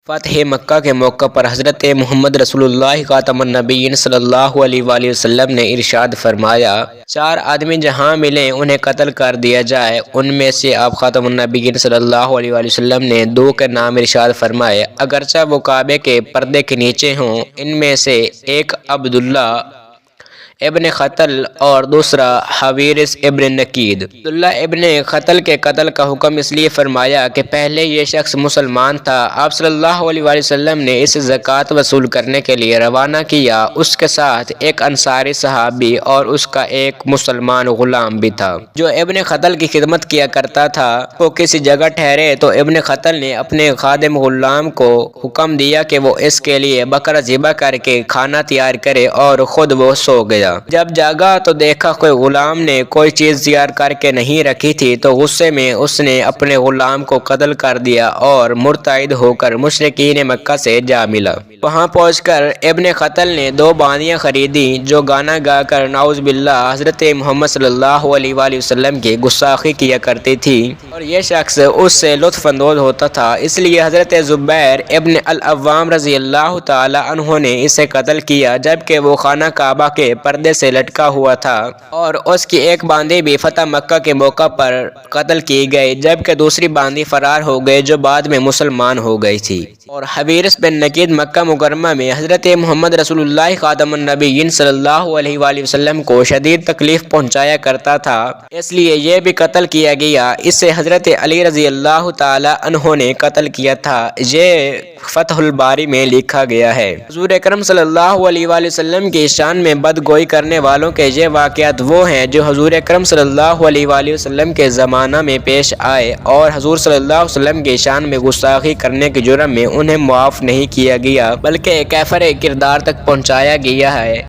فتح مکہ کے موقع پر حضرت محمد رسول اللہ خاتم النبیین صلی اللہ علیہ وآلہ وسلم نے ارشاد فرمایا، 4 آدمی جہاں ملیں انہیں قتل کر دیا جائے۔ ان میں سے آپ خاتم النبیین صلی اللہ علیہ وآلہ وسلم نے 2 کے نام ارشاد فرمائے، اگرچہ وہ کعبے کے پردے کے نیچے ہوں۔ ان میں سے ایک عبداللہ ابن خطل اور دوسرا حویرث ابن نقید۔ عبداللہ ابن خطل کے قتل کا حکم اس لیے فرمایا کہ پہلے یہ شخص مسلمان تھا۔ آپ صلی اللہ علیہ وآلہ وسلم نے اسے زکوٰۃ وصول کرنے کے لیے روانہ کیا۔ اس کے ساتھ ایک انصاری صحابی اور اس کا ایک مسلمان غلام بھی تھا جو ابن خطل کی خدمت کیا کرتا تھا۔ وہ کسی جگہ ٹھہرے تو ابن خطل نے اپنے خادم غلام کو حکم دیا کہ وہ اس کے لیے بکرا ذبح کر کے کھانا تیار کرے اور خود وہ سو گیا۔ جب جاگا تو دیکھا کوئی غلام نے کوئی چیز تیار کر کے نہیں رکھی تھی، تو غصے میں اس نے اپنے غلام کو قتل کر دیا اور مرتد ہو کر مشرکین مکہ سے جا ملا۔ وہاں پہنچ کر ابن خطل نے 2 باندیاں خریدی جو گانا گا کر نعوذ باللہ حضرت محمد صلی اللہ علیہ وآلہ وسلم کی گستاخی کیا کرتی تھی، اور یہ شخص اس سے لطف اندوز ہوتا تھا۔ اس لیے حضرت زبیر ابن العوام رضی اللہ تعالی عنہ نے اسے قتل کیا، جبکہ وہ خانہ کعبہ کے پردے سے لٹکا ہوا تھا، اور اس کی ایک باندی بھی فتح مکہ کے موقع پر قتل کی گئی، جبکہ دوسری باندی فرار ہو گئی جو بعد میں مسلمان ہو گئی تھی۔ اور حویرث بن نقید مکہ مکرمہ میں حضرت محمد رسول اللہ خاتم النبیین صلی اللہ علیہ وآلہ وسلم کو شدید تکلیف پہنچایا کرتا تھا، اس لیے یہ بھی قتل کیا گیا۔ اسے حضرت علی رضی اللہ تعالی عنہ نے قتل کیا تھا۔ یہ فتح الباری میں لکھا گیا ہے۔ حضور اکرم صلی اللہ علیہ وآلہ وسلم کی شان میں بدگوئی کرنے والوں کے یہ واقعات وہ ہیں جو حضور اکرم صلی اللہ علیہ وآلہ وسلم کے زمانہ میں پیش آئے، اور حضور صلی اللہ علیہ وسلم کی شان میں گستاخی کرنے کے جرم میں انہیں معاف نہیں کیا گیا بلکہ کافر کردار تک پہنچایا گیا ہے۔